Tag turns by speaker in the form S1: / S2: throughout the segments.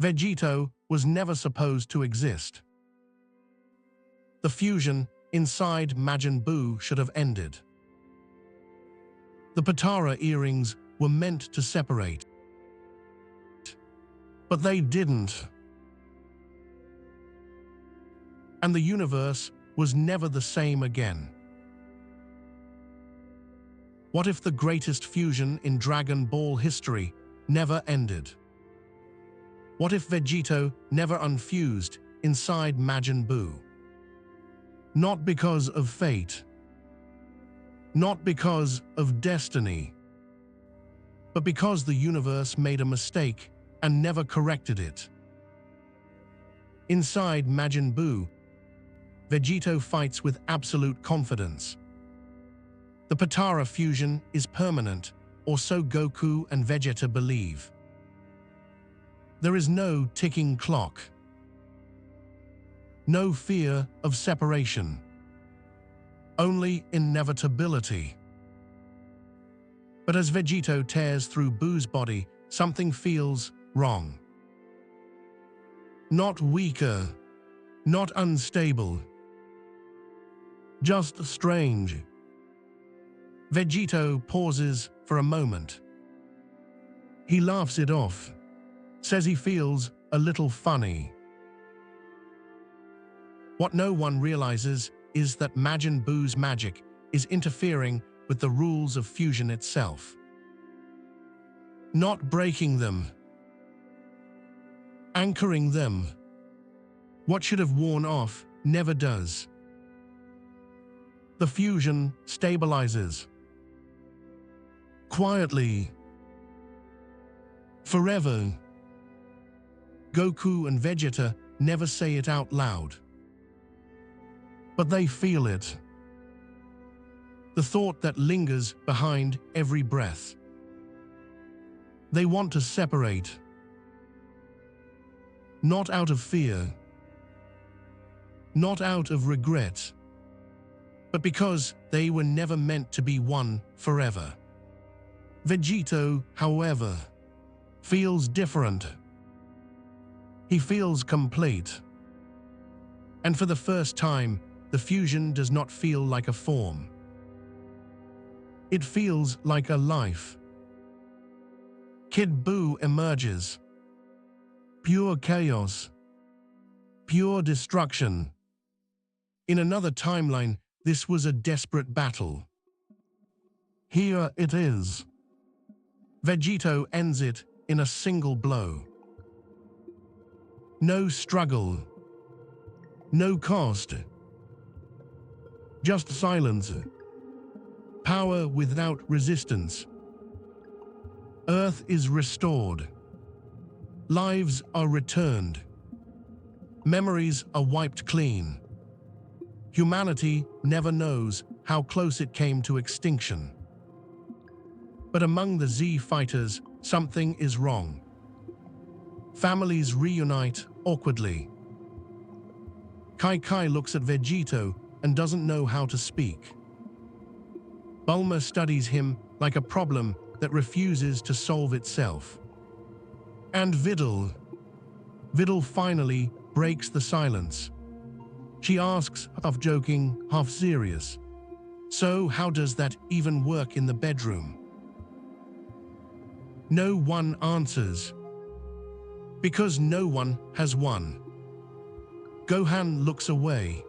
S1: Vegito was never supposed to exist. The fusion inside Majin Buu should have ended. The Patara earrings were meant to separate, but they didn't. And the universe was never the same again. What if the greatest fusion in Dragon Ball history never ended? What if Vegito never unfused inside Majin Buu? Not because of fate, not because of destiny, but because the universe made a mistake and never corrected it. Inside Majin Buu, Vegito fights with absolute confidence. The Patara fusion is permanent, or so Goku and Vegeta believe. There is no ticking clock, no fear of separation, only inevitability. But as Vegito tears through Buu's body, something feels wrong. Not weaker, not unstable, just strange. Vegito pauses for a moment. He laughs it off, says he feels a little funny. What no one realizes is that Majin Buu's magic is interfering with the rules of fusion itself. Not breaking them, anchoring them. What should have worn off never does. The fusion stabilizes. Quietly. Forever. Goku and Vegeta never say it out loud, but they feel it. The thought that lingers behind every breath. They want to separate. Not out of fear, not out of regret, but because they were never meant to be one forever. Vegito, however, feels different. He feels complete. And for the first time, the fusion does not feel like a form. It feels like a life. Kid Buu emerges. Pure chaos. Pure destruction. In another timeline, this was a desperate battle. Here it is. Vegito ends it in a single blow. No struggle. No cost. Just silence. Power without resistance. Earth is restored. Lives are returned. Memories are wiped clean. Humanity never knows how close it came to extinction. But among the Z fighters, something is wrong. Families reunite awkwardly. Kai looks at Vegito and doesn't know how to speak. Bulma studies him like a problem that refuses to solve itself. And Videl finally breaks the silence. She asks, half joking, half serious, "So how does that even work in the bedroom?" No one answers. Because no one has won. Gohan looks away.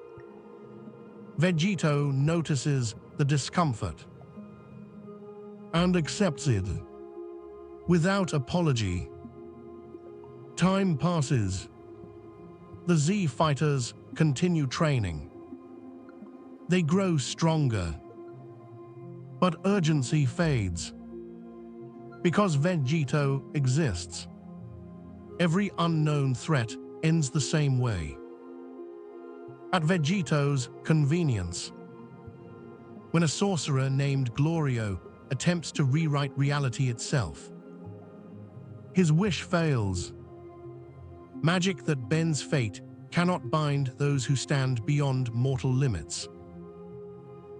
S1: Vegito notices the discomfort and accepts it without apology. Time passes. The Z fighters continue training. They grow stronger. But urgency fades. Because Vegito exists, every unknown threat ends the same way. At Vegito's convenience. When a sorcerer named Glorio attempts to rewrite reality itself. His wish fails. Magic that bends fate cannot bind those who stand beyond mortal limits.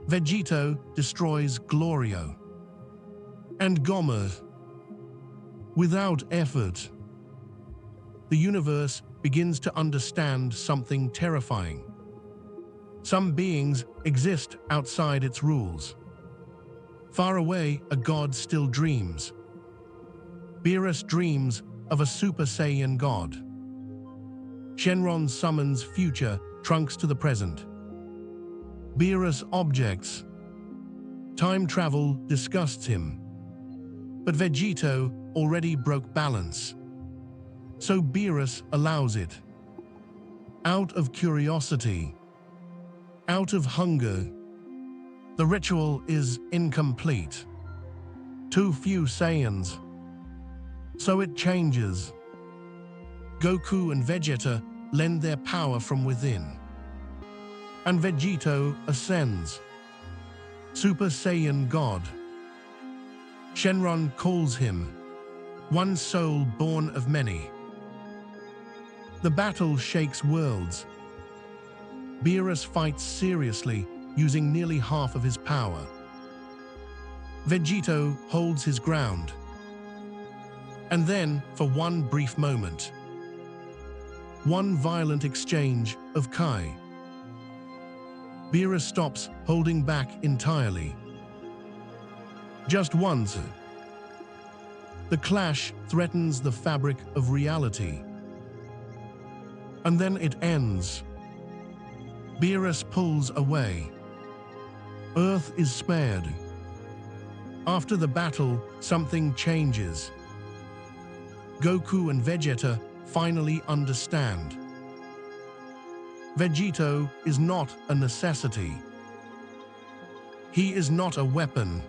S1: Vegito destroys Glorio and Gomer without effort. the universe begins to understand something terrifying. Some beings exist outside its rules. Far away, a god still dreams. Beerus dreams of a Super Saiyan god. Shenron summons future Trunks to the present. Beerus objects. Time travel disgusts him. But Vegito already broke balance. So Beerus allows it. Out of curiosity. Out of hunger. The ritual is incomplete. Too few Saiyans. So it changes. Goku and Vegeta lend their power from within. And Vegito ascends. Super Saiyan God. Shenron calls him, one soul born of many. The battle shakes worlds. Beerus fights seriously, using nearly half of his power. Vegito holds his ground. And then, for one brief moment, one violent exchange of Kai. Beerus stops holding back entirely. Just once. The clash threatens the fabric of reality. And then it ends. Beerus pulls away. Earth is spared. After the battle, something changes. Goku and Vegeta finally understand. Vegito is not a necessity. He is not a weapon.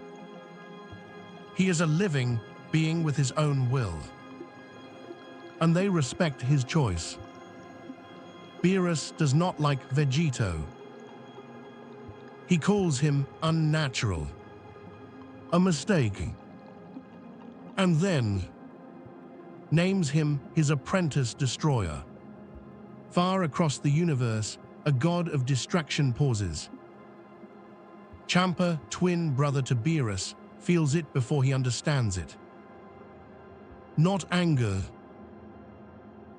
S1: He is a living being with his own will. And they respect his choice. Beerus does not like Vegito. He calls him unnatural. A mistake. And then names him his apprentice destroyer. Far across the universe, a god of destruction pauses. Champa, twin brother to Beerus, feels it before he understands it. Not anger.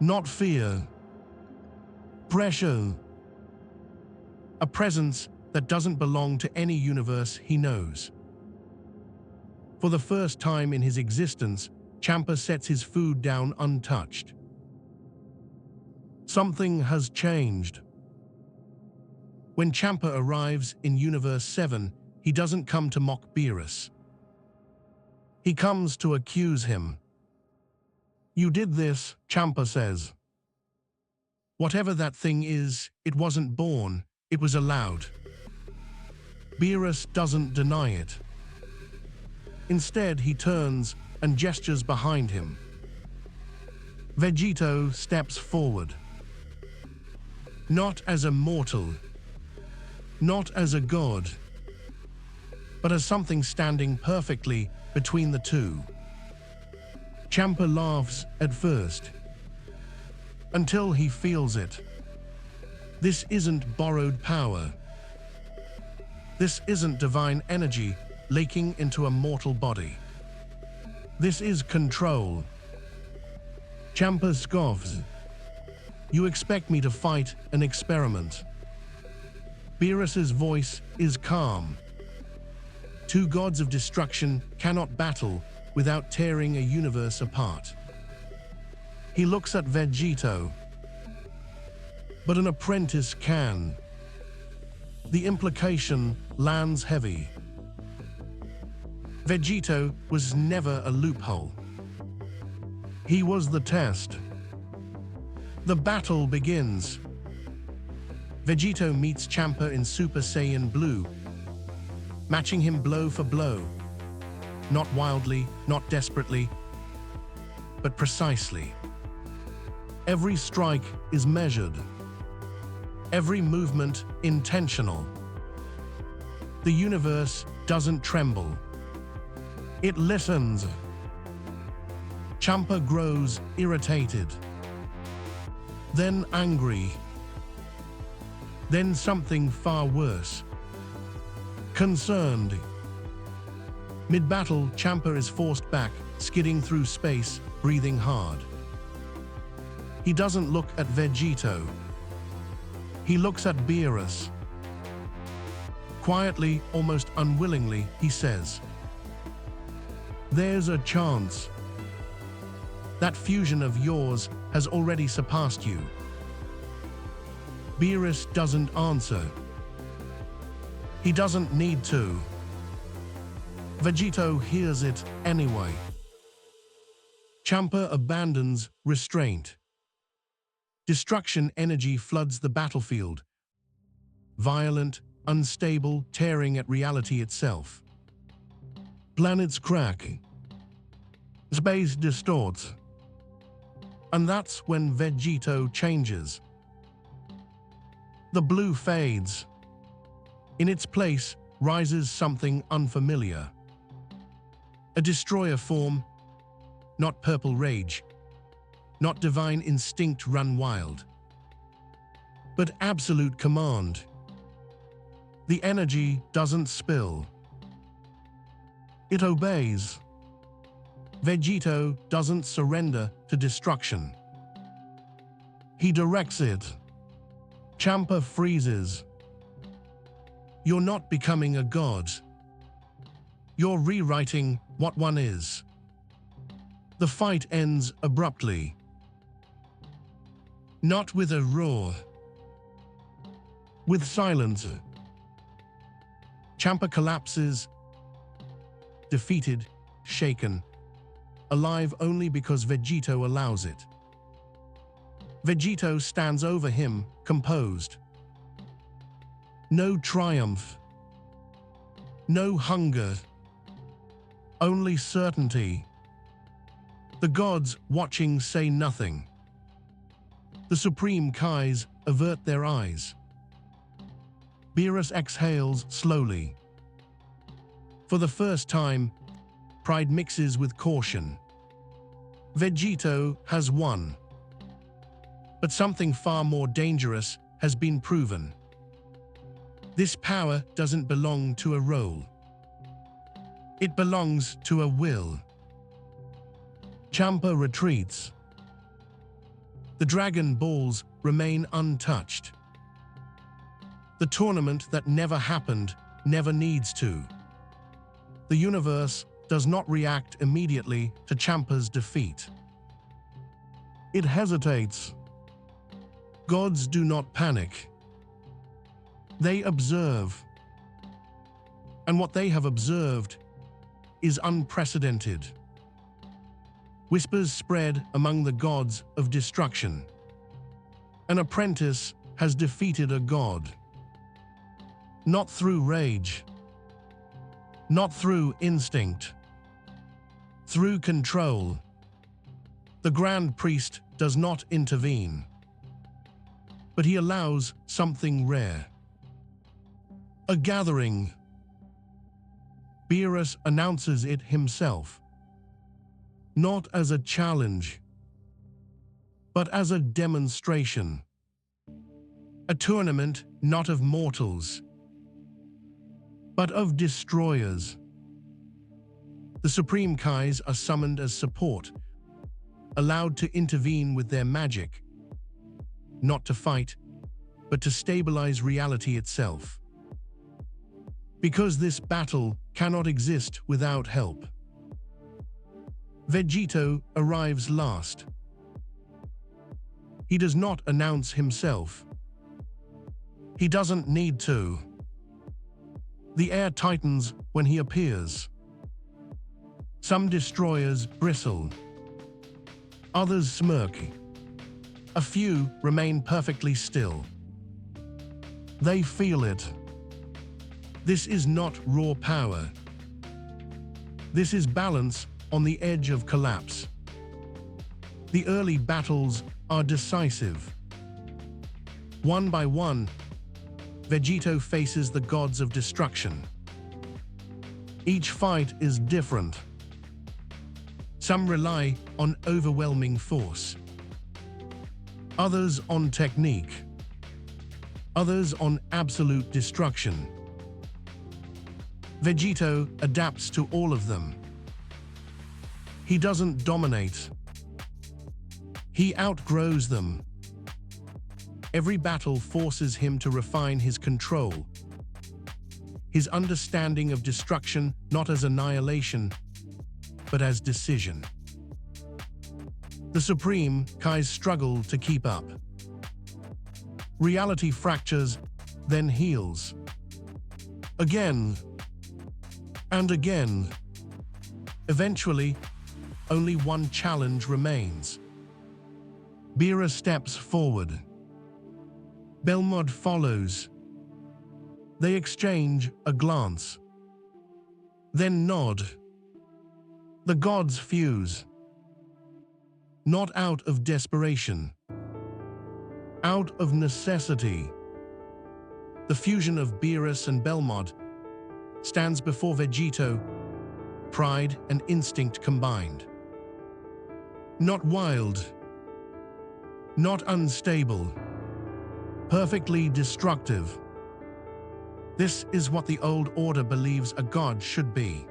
S1: Not fear. Pressure. A presence that doesn't belong to any universe he knows. For the first time in his existence, Champa sets his food down untouched. Something has changed. When Champa arrives in Universe 7, he doesn't come to mock Beerus. He comes to accuse him. You did this, Champa says. Whatever that thing is, it wasn't born, it was allowed. Beerus doesn't deny it. Instead, he turns and gestures behind him. Vegito steps forward. Not as a mortal, not as a god, but as something standing perfectly between the two. Champa laughs at first, until he feels it. This isn't borrowed power. This isn't divine energy leaking into a mortal body. This is control. Champa scoffs. You expect me to fight an experiment? Beerus's voice is calm. Two gods of destruction cannot battle without tearing a universe apart. He looks at Vegito. But an apprentice can. The implication lands heavy. Vegito was never a loophole. He was the test. The battle begins. Vegito meets Champa in Super Saiyan Blue, matching him blow for blow. Not wildly, not desperately, but precisely. Every strike is measured. Every movement intentional. The universe doesn't tremble. It listens. Champa grows irritated. Then angry. Then something far worse. Concerned. Mid-battle, Champa is forced back, skidding through space, breathing hard. He doesn't look at Vegito. He looks at Beerus. Quietly, almost unwillingly, he says, "There's a chance. That fusion of yours has already surpassed you." Beerus doesn't answer. He doesn't need to. Vegito hears it anyway. Champa abandons restraint. Destruction energy floods the battlefield. Violent, unstable, tearing at reality itself. Planets crack. Space distorts. And that's when Vegito changes. The blue fades. In its place rises something unfamiliar. A destroyer form, not purple rage, not divine instinct run wild, but absolute command. The energy doesn't spill. It obeys. Vegito doesn't surrender to destruction. He directs it. Champa freezes. You're not becoming a god. You're rewriting what one is. The fight ends abruptly. Not with a roar. With silence. Champa collapses, defeated, shaken, alive only because Vegito allows it. Vegito stands over him, composed. No triumph. No hunger. Only certainty. The gods watching say nothing. The supreme Kais avert their eyes. Beerus exhales slowly. For the first time, pride mixes with caution. Vegito has won. But something far more dangerous has been proven. This power doesn't belong to a role. It belongs to a will. Champa retreats. The Dragon Balls remain untouched. The tournament that never happened never needs to. The universe does not react immediately to Champa's defeat. It hesitates. Gods do not panic. They observe. And what they have observed is unprecedented. Whispers spread among the gods of destruction. An apprentice has defeated a god. Not through rage. Not through instinct. Through control. The Grand Priest does not intervene. But he allows something rare. A gathering. Beerus announces it himself. Not as a challenge, but as a demonstration. A tournament not of mortals, but of destroyers. The Supreme Kais are summoned as support, allowed to intervene with their magic, not to fight, but to stabilize reality itself. Because this battle cannot exist without help. Vegito arrives last. He does not announce himself. He doesn't need to. The air tightens when he appears. Some destroyers bristle. Others smirk. A few remain perfectly still. They feel it. This is not raw power. This is balance on the edge of collapse. The early battles are decisive. One by one, Vegito faces the gods of destruction. Each fight is different. Some rely on overwhelming force. Others on technique. Others on absolute destruction. Vegito adapts to all of them. He doesn't dominate. He outgrows them. Every battle forces him to refine his control, his understanding of destruction not as annihilation, but as decision. The Supreme Kai's struggle to keep up. Reality fractures, then heals. Again and again. Eventually, only one challenge remains. Beerus steps forward. Belmod follows. They exchange a glance, then nod. The gods fuse. Not out of desperation, out of necessity. The fusion of Beerus and Belmod stands before Vegito, pride and instinct combined. Not wild, not unstable, perfectly destructive. This is what the old order believes a god should be.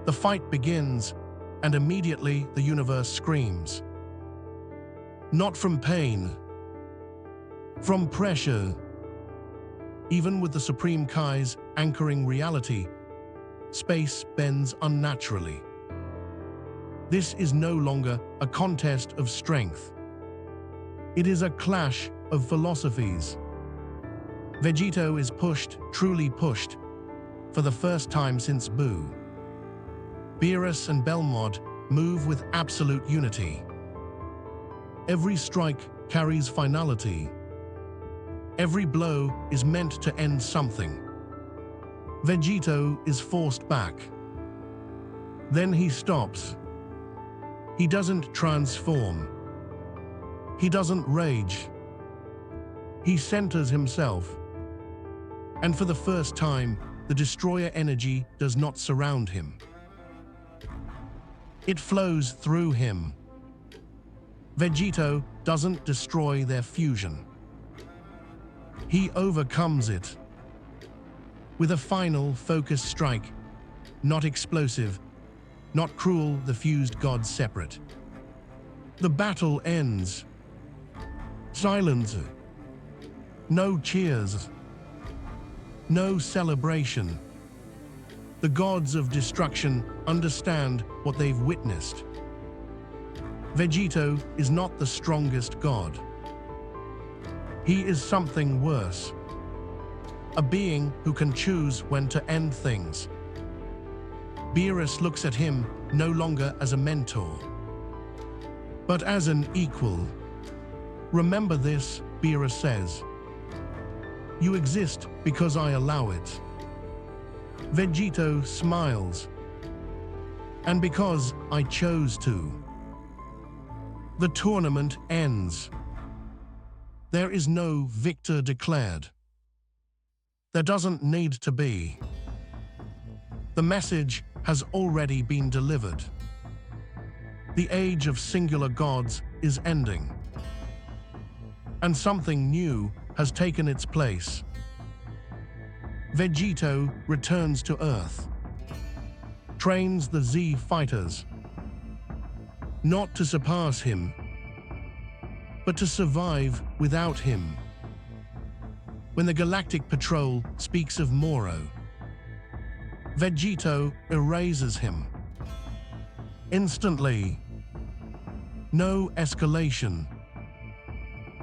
S1: The fight begins, and immediately the universe screams. Not from pain, from pressure. Even with the Supreme Kai's anchoring reality, space bends unnaturally. This is no longer a contest of strength. It is a clash of philosophies. Vegito is pushed, truly pushed, for the first time since Buu. Beerus and Belmod move with absolute unity. Every strike carries finality. Every blow is meant to end something. Vegito is forced back. Then he stops. He doesn't transform. He doesn't rage. He centers himself. And for the first time, the destroyer energy does not surround him. It flows through him. Vegito doesn't destroy their fusion. He overcomes it. With a final focused strike, not explosive, not cruel, the fused gods separate. The battle ends. Silence. No cheers. No celebration. The gods of destruction understand what they've witnessed. Vegito is not the strongest god. He is something worse. A being who can choose when to end things. Beerus looks at him no longer as a mentor, but as an equal. Remember this, Beerus says. You exist because I allow it. Vegito smiles. And because I chose to. The tournament ends. There is no victor declared. There doesn't need to be. The message has already been delivered. The age of singular gods is ending. And something new has taken its place. Vegito returns to Earth. Trains the Z fighters. Not to surpass him, but to survive without him. When the Galactic Patrol speaks of Moro, Vegito erases him. Instantly. No escalation.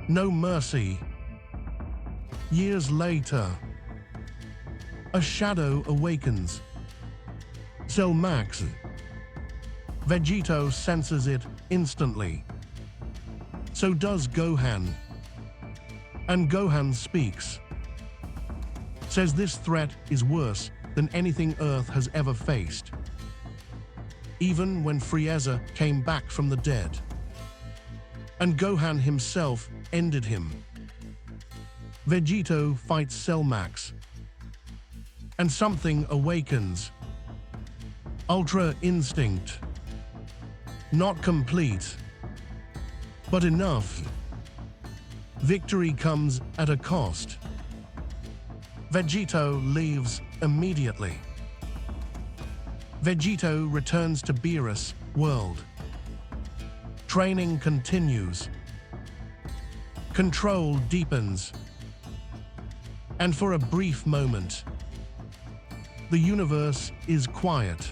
S1: No mercy. Years later, a shadow awakens. Cell Max. Vegito senses it instantly. So does Gohan. And Gohan speaks. Says this threat is worse than anything Earth has ever faced. Even when Frieza came back from the dead. And Gohan himself ended him. Vegito fights Cell Max. And something awakens. Ultra instinct. Not complete, but enough. Victory comes at a cost. Vegito leaves immediately. Vegito returns to Beerus' world. Training continues. Control deepens. And for a brief moment, the universe is quiet.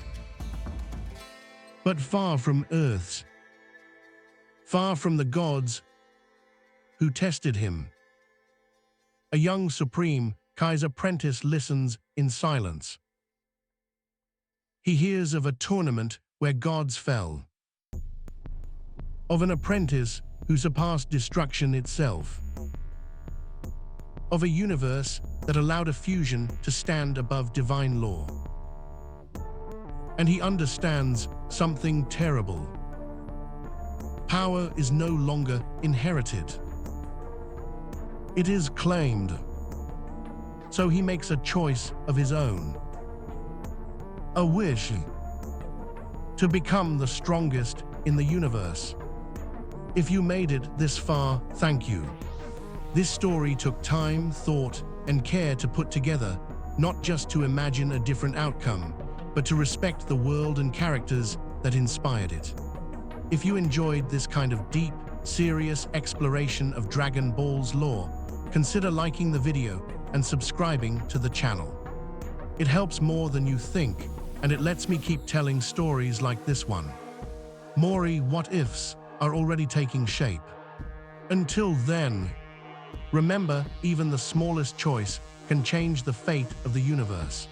S1: But far from Earth's, far from the gods who tested him. A young Supreme Kai's apprentice listens in silence. He hears of a tournament where gods fell, of an apprentice who surpassed destruction itself, of a universe that allowed a fusion to stand above divine law. And he understands something terrible. Power is no longer inherited. It is claimed. So he makes a choice of his own. A wish to become the strongest in the universe. If you made it this far, thank you. This story took time, thought, and care to put together, not just to imagine a different outcome, but to respect the world and characters that inspired it. If you enjoyed this kind of deep, serious exploration of Dragon Ball's lore, consider liking the video and subscribing to the channel. It helps more than you think, and it lets me keep telling stories like this one. More what-ifs are already taking shape. Until then, remember, even the smallest choice can change the fate of the universe.